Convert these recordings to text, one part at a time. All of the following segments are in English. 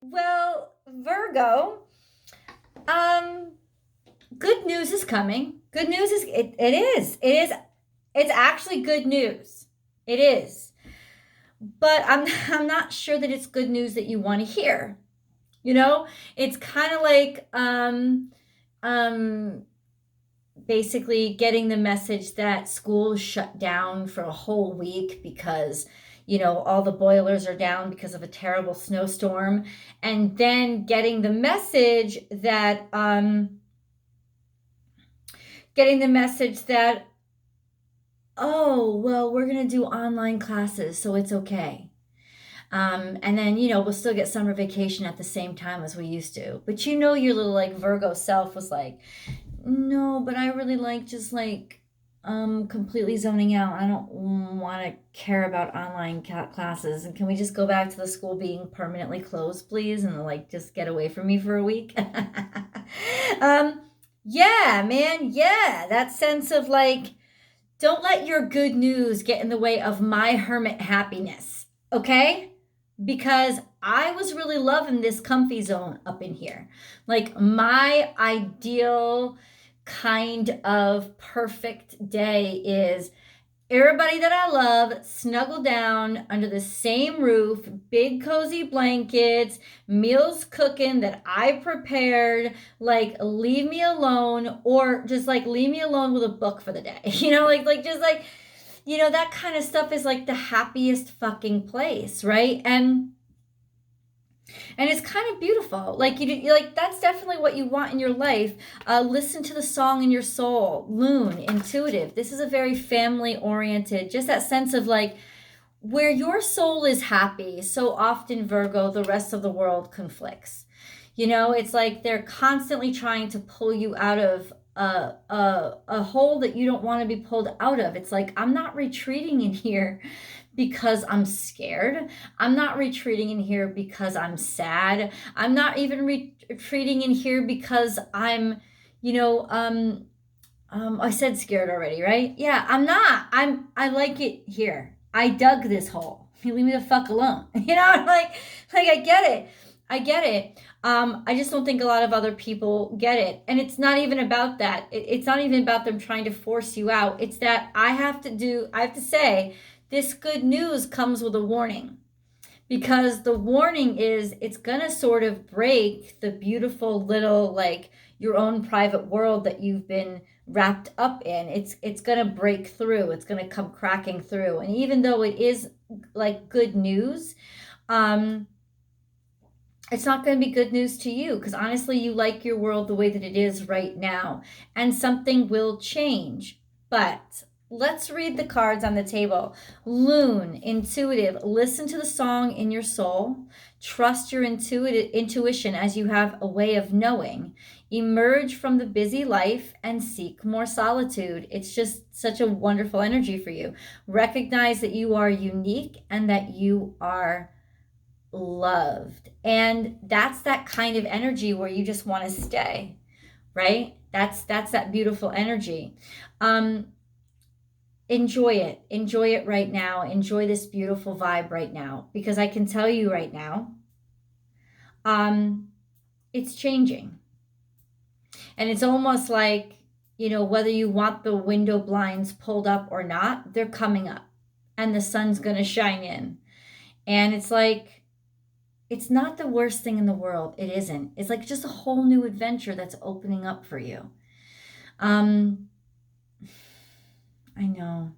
Well, Virgo, um, good news is coming. Good news is it's actually good news. It is. But I'm not sure that it's good news that you want to hear. You know, it's kind of like um basically getting the message that school is shut down for a whole week because all the boilers are down because of a terrible snowstorm, and then getting the message that oh well, we're going to do online classes, so it's okay. And then, we'll still get summer vacation at the same time as we used to. But your little like Virgo self was like, no, but I really like just like completely zoning out. I don't want to care about online classes. And can we just go back to the school being permanently closed, please? And like just get away from me for a week. um, yeah, man. Yeah. That sense of like, don't let your good news get in the way of my hermit happiness. Okay? Because I was really loving this comfy zone up in here. Like my ideal kind of perfect day is everybody that I love snuggle down under the same roof, big cozy blankets, meals cooking that I prepared, like leave me alone, or just like leave me alone with a book for the day. Like just like that kind of stuff is like the happiest fucking place, right? And it's kind of beautiful. Like like that's definitely what you want in your life. Listen to the song in your soul. Loon, intuitive. This is a very family oriented, just that sense of like where your soul is happy. So often, Virgo, the rest of the world conflicts. It's like they're constantly trying to pull you out of a hole that you don't want to be pulled out of. It's like, I'm not retreating in here because I'm scared. I'm not retreating in here because I'm sad. I'm not even retreating in here because I'm, I said scared already, right? Yeah, I'm not. I like it here. I dug this hole. You leave me the fuck alone. Like I get it. I get it. I just don't think a lot of other people get it. And it's not even about that. It's not even about them trying to force you out. It's that I have to say, this good news comes with a warning. Because the warning is it's going to sort of break the beautiful little, like, your own private world that you've been wrapped up in. It's going to break through. It's going to come cracking through. And even though it is like good news, it's not going to be good news to you because honestly, you like your world the way that it is right now, and something will change. But let's read the cards on the table. Loon, intuitive. Listen to the song in your soul. Trust your intuition as you have a way of knowing. Emerge from the busy life and seek more solitude. It's just such a wonderful energy for you. Recognize that you are unique and that you are loved. And that's that kind of energy where you just want to stay, right? That's that beautiful energy. Enjoy it. Enjoy it right now. Enjoy this beautiful vibe right now, because I can tell you right now, it's changing. And it's almost like, whether you want the window blinds pulled up or not, they're coming up and the sun's going to shine in. And it's like, it's not the worst thing in the world. It isn't. It's like just a whole new adventure that's opening up for you. I know.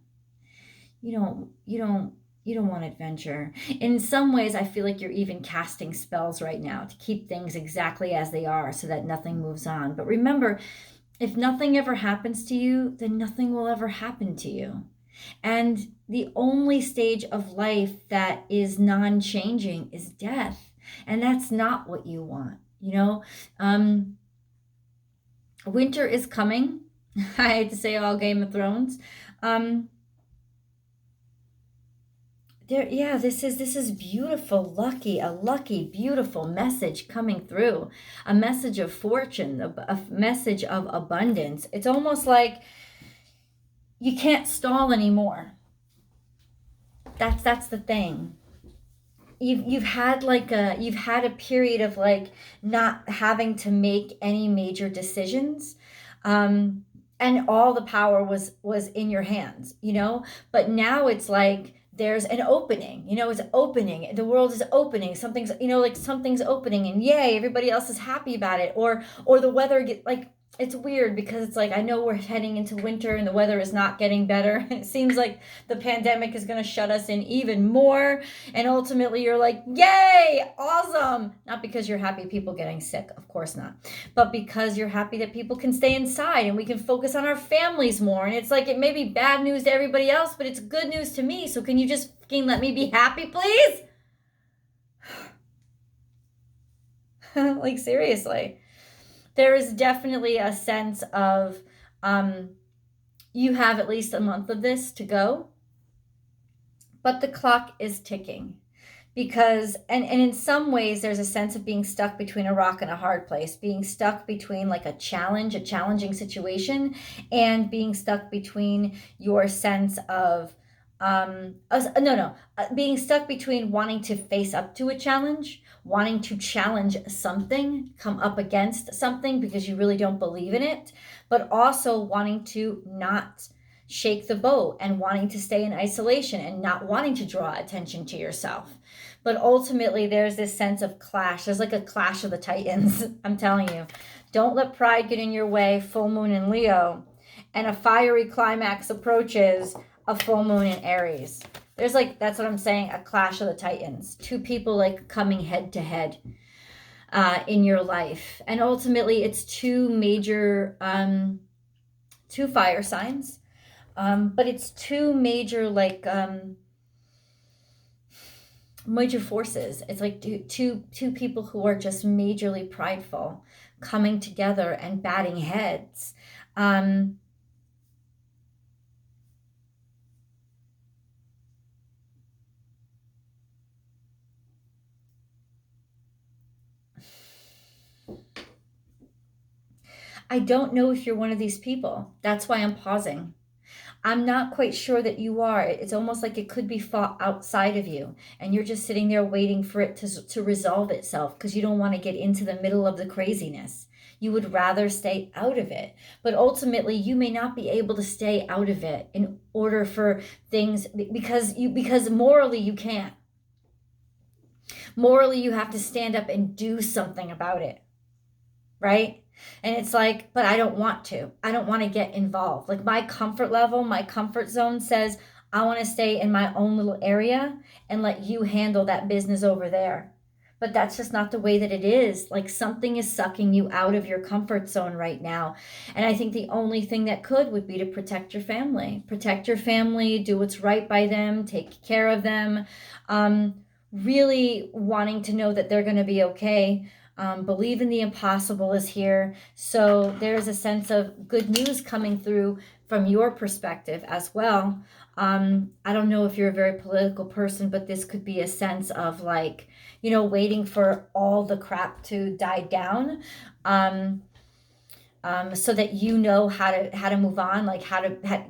You don't want adventure. In some ways, I feel like you're even casting spells right now to keep things exactly as they are so that nothing moves on. But remember, if nothing ever happens to you, then nothing will ever happen to you. And the only stage of life that is non-changing is death. And that's not what you want, Winter is coming. I hate to say all Game of Thrones. This is beautiful, a lucky, beautiful message coming through. A message of fortune, a message of abundance. It's almost like you can't stall anymore. That's the thing. you've had like a period of like not having to make any major decisions. And all the power was in your hands, but now it's like there's an opening, it's opening, the world is opening, something's, like something's opening, and yay, everybody else is happy about it. Or the weather get like, it's weird because it's like I know we're heading into winter and the weather is not getting better. It seems like the pandemic is going to shut us in even more, and ultimately you're like, yay, awesome, not because you're happy people getting sick, of course not, but because you're happy that people can stay inside and we can focus on our families more. And it's like, it may be bad news to everybody else, but it's good news to me, so can you just fucking let me be happy, please? Like, seriously. There is definitely a sense of you have at least a month of this to go, but the clock is ticking. Because, and in some ways, there's a sense of being stuck between a rock and a hard place, being stuck between like a challenging situation, and being stuck between your sense of, being stuck between wanting to face up to a challenge, wanting to challenge something, come up against something because you really don't believe in it, but also wanting to not shake the boat and wanting to stay in isolation and not wanting to draw attention to yourself. But ultimately, there's this sense of clash. There's like a clash of the titans. I'm telling you, don't let pride get in your way. Full moon in Leo, and a fiery climax approaches a full moon in Aries. There's like, that's what I'm saying, a clash of the titans. Two people like coming head to head in your life. And ultimately, it's two major, two fire signs. But it's two major, like, major forces. It's like two people who are just majorly prideful coming together and batting heads. I don't know if you're one of these people. That's why I'm pausing. I'm not quite sure that you are. It's almost like it could be fought outside of you, and you're just sitting there waiting for it to resolve itself because you don't want to get into the middle of the craziness. You would rather stay out of it. But ultimately, you may not be able to stay out of it in order for things, because morally you can't. Morally, you have to stand up and do something about it, right? And it's like, but I don't want to. I don't want to get involved. Like, my comfort level, my comfort zone says I want to stay in my own little area and let you handle that business over there. But that's just not the way that it is. Like, something is sucking you out of your comfort zone right now. And I think the only thing that would be to protect your family. Protect your family, do what's right by them, take care of them. Really wanting to know that they're going to be okay. Believe in the impossible is here. So there's a sense of good news coming through from your perspective as well. I don't know if you're a very political person, but this could be a sense of like, waiting for all the crap to die down. So that you know how to move on, like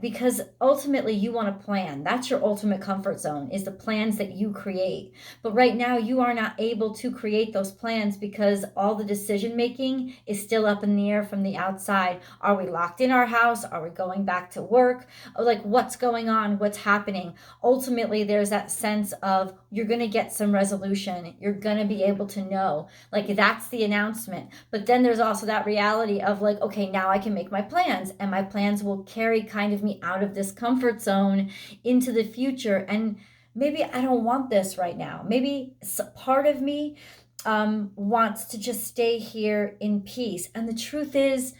because ultimately you want to plan. That's your ultimate comfort zone, is the plans that you create. But right now you are not able to create those plans because all the decision making is still up in the air from the outside. Are we locked in our house? Are we going back to work? Like, what's going on? What's happening? Ultimately, there's that sense of you're going to get some resolution. You're going to be able to know, like, that's the announcement. But then there's also that reality of like, okay, now I can make my plans, and my plans will carry kind of me out of this comfort zone into the future. And maybe I don't want this right now. Maybe part of me wants to just stay here in peace. And the truth is,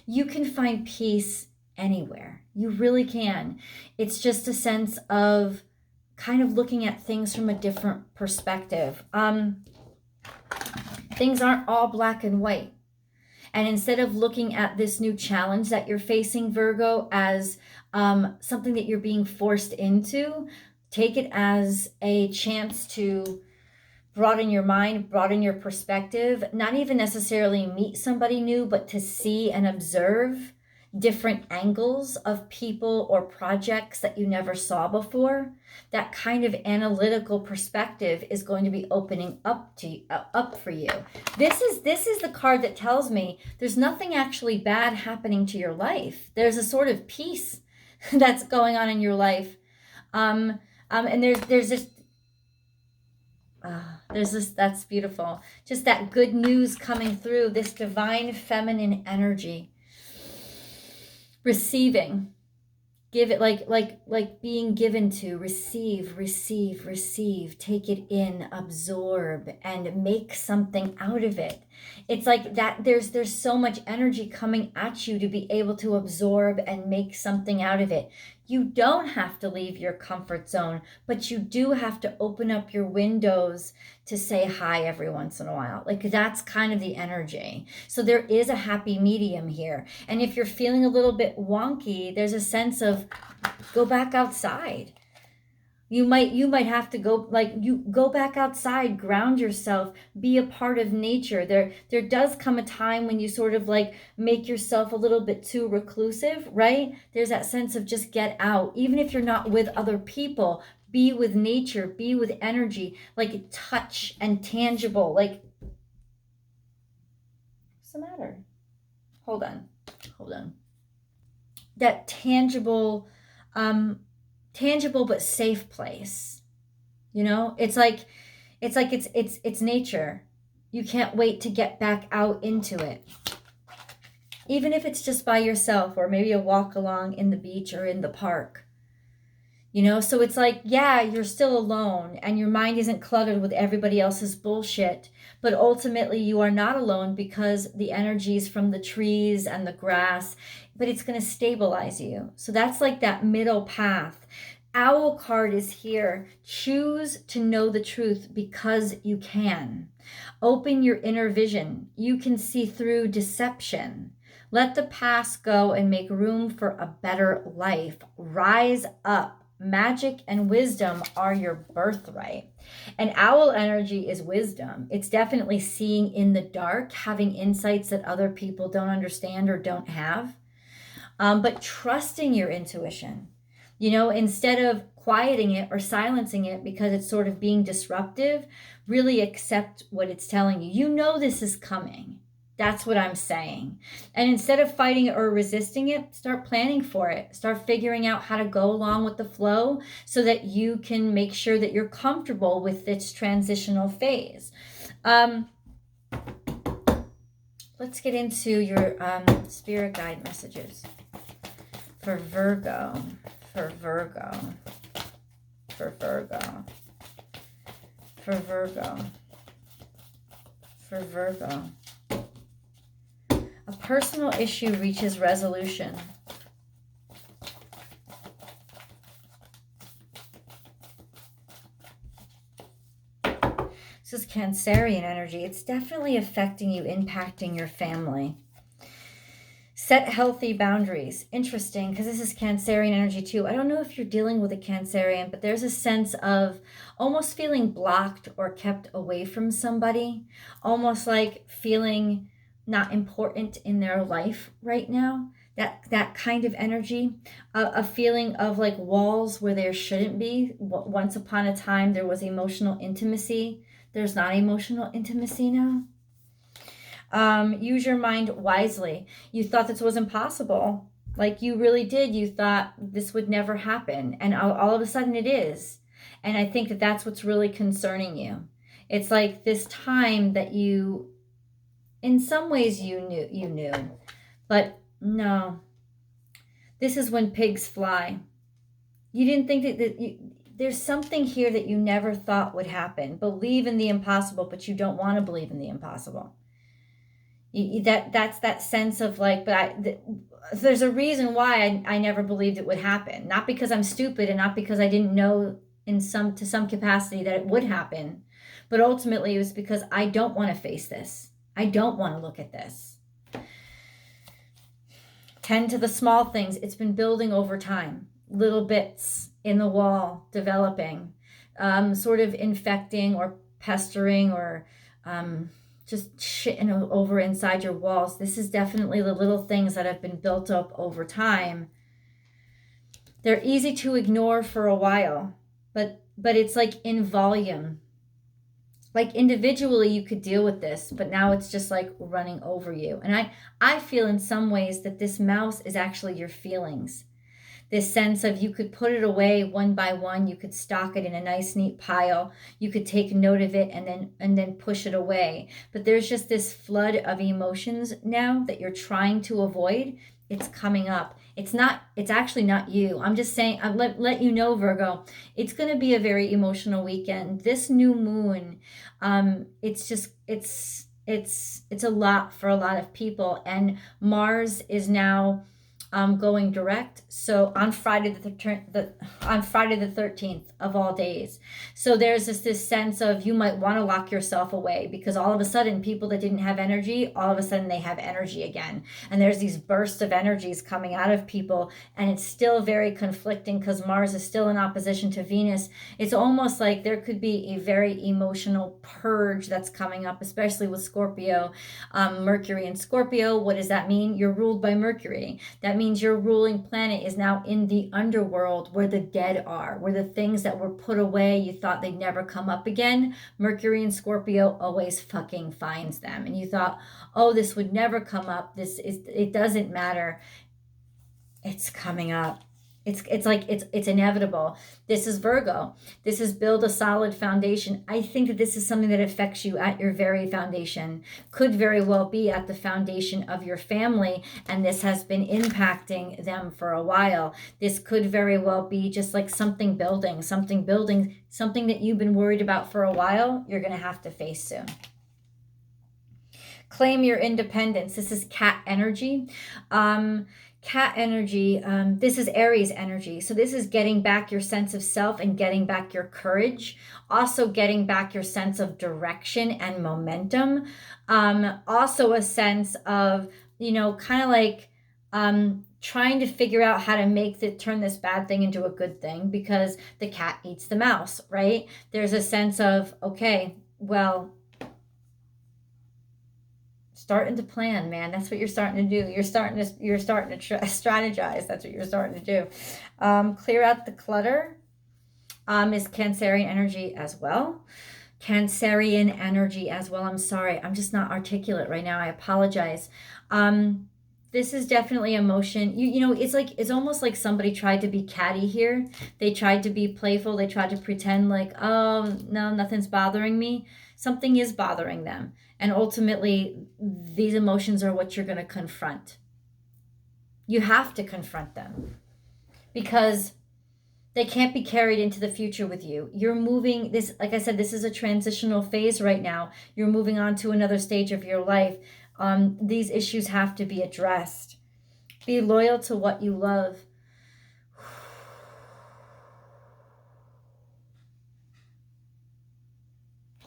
you can find peace anywhere. You really can. It's just a sense of kind of looking at things from a different perspective. Things aren't all black and white. And instead of looking at this new challenge that you're facing, Virgo, as something that you're being forced into, take it as a chance to broaden your mind, broaden your perspective, not even necessarily meet somebody new, but to see and observe, different angles of people or projects that you never saw before. That kind of analytical perspective is going to be opening up up for you. This is the card that tells me there's nothing actually bad happening to your life. There's a sort of peace that's going on in your life. And there's this, that's beautiful. Just that good news coming through, this divine feminine energy. Receiving. Give it like being given to. Receive, receive, receive. Take it in, absorb, and make something out of it. It's like that there's so much energy coming at you to be able to absorb and make something out of it. You don't have to leave your comfort zone, but you do have to open up your windows to say hi every once in a while. Like that's kind of the energy. So there is a happy medium here. And if you're feeling a little bit wonky, there's a sense of go back outside. You might have to go, like, you go back outside, ground yourself, be a part of nature. There does come a time when you sort of like make yourself a little bit too reclusive, right? There's that sense of just get out. Even if you're not with other people, be with nature, be with energy, like touch and tangible. Like, what's the matter? Hold on. That tangible but safe place. You know, it's nature. You can't wait to get back out into it. Even if it's just by yourself, or maybe a walk along in the beach or in the park. You know, so it's like, yeah, you're still alone and your mind isn't cluttered with everybody else's bullshit, but ultimately you are not alone because the energies from the trees and the grass, but it's going to stabilize you. So that's like that middle path. Owl card is here. Choose to know the truth because you can. Open your inner vision. You can see through deception. Let the past go and make room for a better life. Rise up. Magic and wisdom are your birthright. And owl energy is wisdom. It's definitely seeing in the dark, having insights that other people don't understand or don't have. But trusting your intuition, you know, instead of quieting it or silencing it because it's sort of being disruptive, really accept what it's telling you. You know this is coming. That's what I'm saying. And instead of fighting it or resisting it, start planning for it. Start figuring out how to go along with the flow so that you can make sure that you're comfortable with this transitional phase. Let's get into your spirit guide messages for Virgo. For Virgo. A personal issue reaches resolution. This is Cancerian energy. It's definitely affecting you, impacting your family. Set healthy boundaries. Interesting, because this is Cancerian energy too. I don't know if you're dealing with a Cancerian, but there's a sense of almost feeling blocked or kept away from somebody. Almost like feeling not important in their life right now. That kind of energy. A feeling of like walls where there shouldn't be. Once upon a time, there was emotional intimacy. There's not emotional intimacy now. Use your mind wisely. You thought this was impossible. Like you really did. You thought this would never happen. And all of a sudden it is. And I think that that's what's really concerning you. It's like this time that you, in some ways you knew, but no. This is when pigs fly. You didn't think that there's something here that you never thought would happen. Believe in the impossible, but you don't want to believe in the impossible. That's that sense of like, there's a reason why I never believed it would happen. Not because I'm stupid and not because I didn't know to some capacity that it would happen, but ultimately it was because I don't want to face this. I don't want to look at this. Tend to the small things. It's been building over time. Little bits in the wall, developing, sort of infecting or pestering or just shitting over inside your walls. This is definitely the little things that have been built up over time. They're easy to ignore for a while, but it's like in volume. Like individually you could deal with this, but now it's just like running over you. And I feel in some ways that this mouse is actually your feelings. This sense of you could put it away one by one, you could stock it in a nice neat pile, you could take note of it and then push it away. But there's just this flood of emotions now that you're trying to avoid. It's coming up. It's actually not you. I'm just saying, I'll let you know, Virgo, it's going to be a very emotional weekend. This new moon, it's a lot for a lot of people. And Mars is now going direct. So on Friday the 13th of all days. So there's this sense of you might want to lock yourself away because all of a sudden people that didn't have energy, all of a sudden they have energy again. And there's these bursts of energies coming out of people, and it's still very conflicting because Mars is still in opposition to Venus. It's almost like there could be a very emotional purge that's coming up, especially with Scorpio, Mercury in Scorpio. What does that mean? You're ruled by Mercury. That means your ruling planet is now in the underworld where the dead are, where the things that were put away, you thought they'd never come up again. Mercury in Scorpio always fucking finds them. And you thought, oh, this would never come up. It doesn't matter. It's coming up. It's inevitable. This is Virgo. This is build a solid foundation. I think that this is something that affects you at your very foundation. Could very well be at the foundation of your family, and this has been impacting them for a while. This could very well be just like something building, something that you've been worried about for a while, you're going to have to face soon. Claim your independence. This is cat energy. Cat energy, this is Aries energy. So this is getting back your sense of self and getting back your courage. Also getting back your sense of direction and momentum. Also a sense of, kind of like trying to figure out how to turn this bad thing into a good thing because the cat eats the mouse, right? There's a sense of, okay, well, starting to plan, man. That's what you're starting to do. You're starting to strategize. That's what you're starting to do. Clear out the clutter is Cancerian energy as well. Cancerian energy as well. I'm sorry. I'm just not articulate right now. I apologize. This is definitely emotion. It's almost like somebody tried to be catty here. They tried to be playful. They tried to pretend like, oh, no, nothing's bothering me. Something is bothering them. And ultimately, these emotions are what you're going to confront. You have to confront them because they can't be carried into the future with you. You're moving this, like I said, this is a transitional phase right now. You're moving on to another stage of your life. These issues have to be addressed. Be loyal to what you love.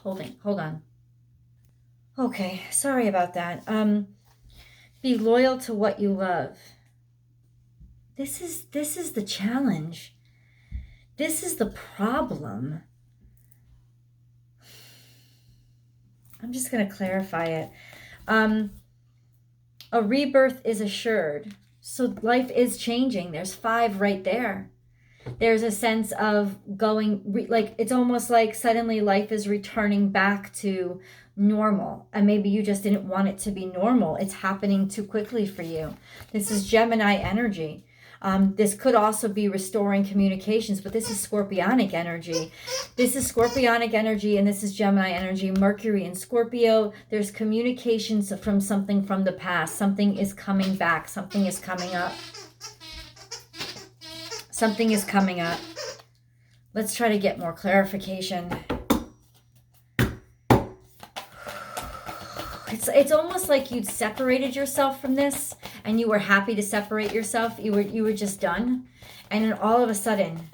Hold on. Okay, sorry about that. Be loyal to what you love. This is the challenge. This is the problem. I'm just going to clarify it. A rebirth is assured. So life is changing. There's 5 right there. There's a sense of it's almost like suddenly life is returning back to normal. And maybe you just didn't want it to be normal. It's happening too quickly for you. This is Gemini energy. This could also be restoring communications, but this is Scorpionic energy. This is Scorpionic energy, and this is Gemini energy. Mercury in Scorpio. There's communications from something from the past. Something is coming back. Something is coming up. Something is coming up. Let's try to get more clarification. It's almost like you'd separated yourself from this and you were happy to separate yourself. You were just done. And then all of a sudden,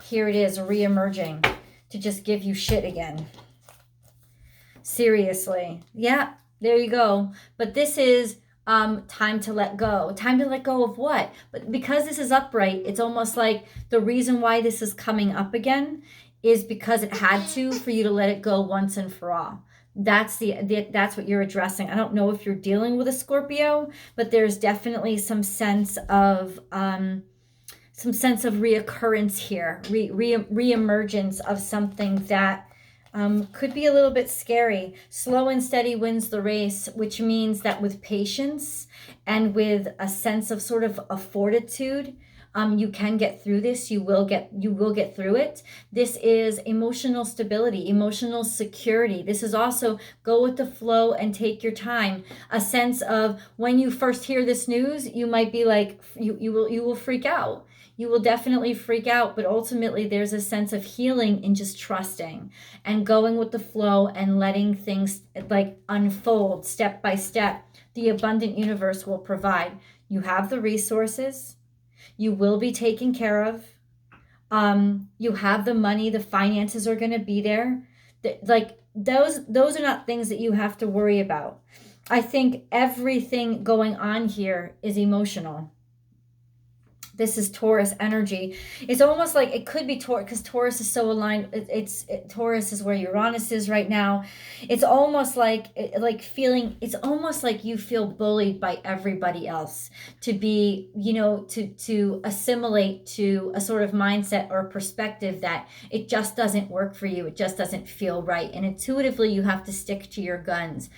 here it is re-emerging to just give you shit again. Seriously. Yeah, there you go. But this is time to let go. Time to let go of what? But because this is upright, it's almost like the reason why this is coming up again is because it had to for you to let it go once and for all. That's that's what you're addressing. I don't know if you're dealing with a Scorpio, but there's definitely some sense of reoccurrence here, reemergence of something that could be a little bit scary. Slow and steady wins the race, which means that with patience and with a sense of sort of a fortitude, you can get through this. You will get through it. This is emotional stability, emotional security. This is also go with the flow and take your time. A sense of when you first hear this news, you might be like, you will freak out. You will definitely freak out, but ultimately there's a sense of healing in just trusting and going with the flow and letting things like unfold step by step. The abundant universe will provide. You have the resources. You will be taken care of. You have the money, the finances are going to be there. Like those are not things that you have to worry about. I think everything going on here is emotional. This is Taurus energy. It's almost like it could be Taurus because Taurus is so aligned. Taurus is where Uranus is right now. It's almost like feeling. It's almost like you feel bullied by everybody else to be, to assimilate to a sort of mindset or perspective that it just doesn't work for you. It just doesn't feel right, and intuitively you have to stick to your guns.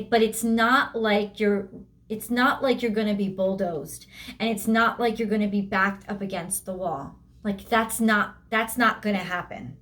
But it's not like you're going to be bulldozed, and it's not like you're going to be backed up against the wall. Like that's not going to happen.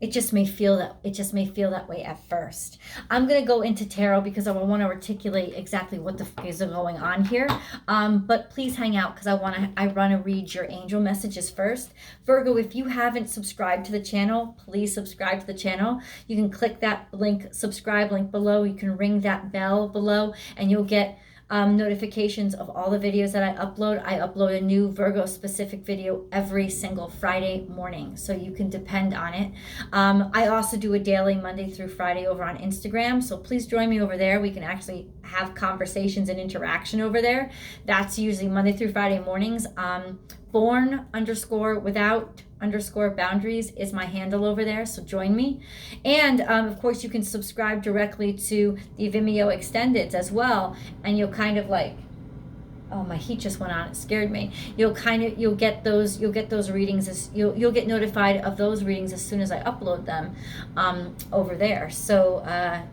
It just may feel that way at first. I'm going to go into tarot because I want to articulate exactly what the fuck is going on here. But please hang out because I want to read your angel messages first. Virgo, if you haven't subscribed to the channel, please subscribe to the channel. You can click that subscribe link below. You can ring that bell below and you'll get notifications of all the videos that I upload. I upload a new Virgo specific video every single Friday morning, so you can depend on it. I also do a daily Monday through Friday over on Instagram, so please join me over there. We can actually have conversations and interaction over there. That's usually Monday through Friday mornings. Born_without_boundaries is my handle over there, so join me. And of course you can subscribe directly to the Vimeo extendeds as well, and you'll kind of like, oh, my heat just went on, it scared me. You'll get those readings you'll get notified of those readings as soon as I upload them over there. So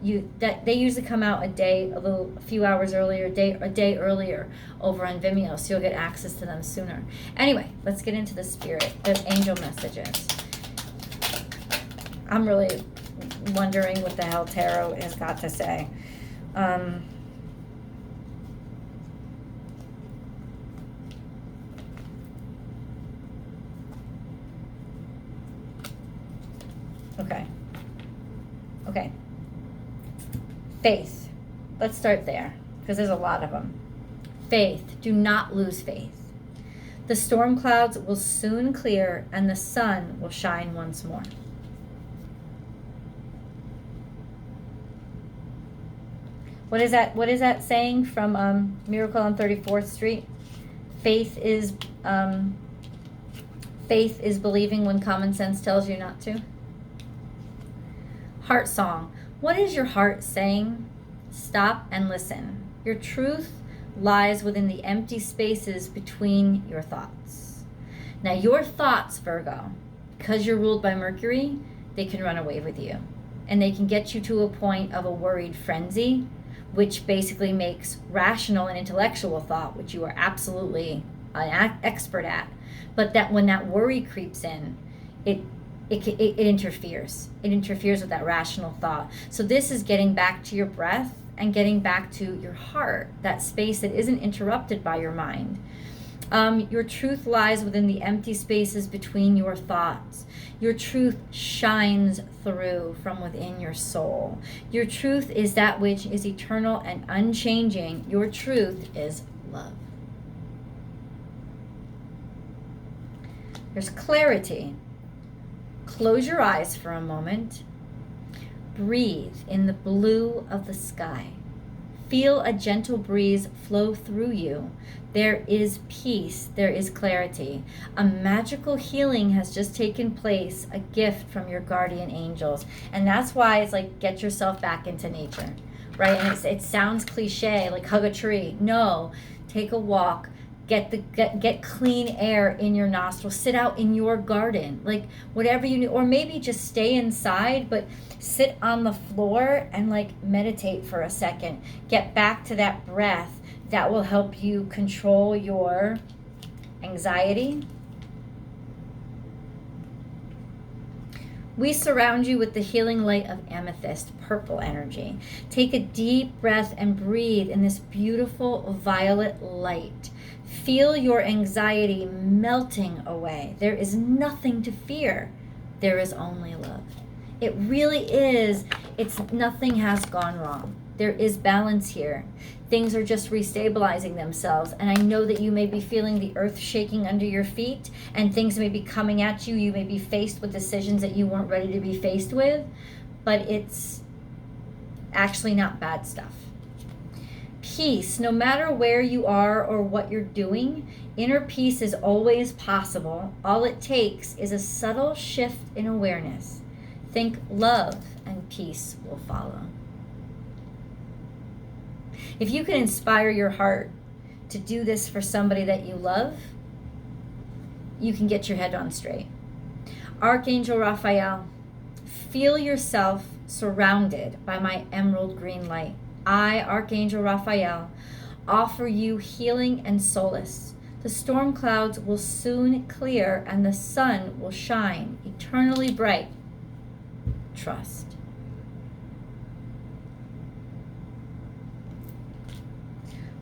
they usually come out a few hours earlier, a day earlier over on Vimeo, so you'll get access to them sooner. Anyway, let's get into the angel messages. I'm really wondering what the hell tarot has got to say. Okay. Faith. Let's start there because there's a lot of them. Faith. Do not lose faith. The storm clouds will soon clear and the sun will shine once more. What is that saying from Miracle on 34th Street? Faith is believing when common sense tells you not to. Heart song. What is your heart saying? Stop and listen. Your truth lies within the empty spaces between your thoughts. Now, your thoughts, Virgo, because you're ruled by Mercury, they can run away with you. And they can get you to a point of a worried frenzy, which basically makes rational and intellectual thought, which you are absolutely an expert at. But that when that worry creeps in, it interferes. It interferes with that rational thought. So this is getting back to your breath and getting back to your heart, that space that isn't interrupted by your mind. Your truth lies within the empty spaces between your thoughts. Your truth shines through from within your soul. Your truth is that which is eternal and unchanging. Your truth is love. There's clarity. Close your eyes for a moment. Breathe in the blue of the sky. Feel a gentle breeze flow through you. There is peace. There is clarity. A magical healing has just taken place, a gift from your guardian angels. And that's why it's like, get yourself back into nature, right? And it sounds cliche, like hug a tree. No, take a walk. Get clean air in your nostrils. Sit out in your garden, like whatever you need, or maybe just stay inside, but sit on the floor and like meditate for a second. Get back to that breath. That will help you control your anxiety. We surround you with the healing light of amethyst, purple energy. Take a deep breath and breathe in this beautiful violet light. Feel your anxiety melting away. There is nothing to fear. There is only love. It really is. Nothing has gone wrong. There is balance here. Things are just restabilizing themselves. And I know that you may be feeling the earth shaking under your feet, and things may be coming at you. You may be faced with decisions that you weren't ready to be faced with, but it's actually not bad stuff. Peace, no matter where you are or what you're doing, inner peace is always possible. All it takes is a subtle shift in awareness. Think love and peace will follow. If you can inspire your heart to do this for somebody that you love, you can get your head on straight. Archangel Raphael, feel yourself surrounded by my emerald green light. I, Archangel Raphael, offer you healing and solace. The storm clouds will soon clear and the sun will shine eternally bright. Trust.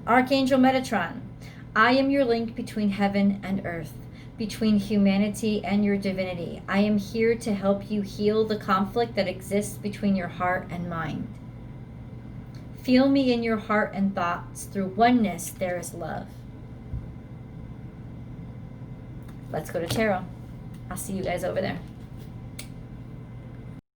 Archangel Metatron, I am your link between heaven and earth, between humanity and your divinity. I am here to help you heal the conflict that exists between your heart and mind. Feel me in your heart and thoughts. Through oneness, there is love. Let's go to tarot. I'll see you guys over there.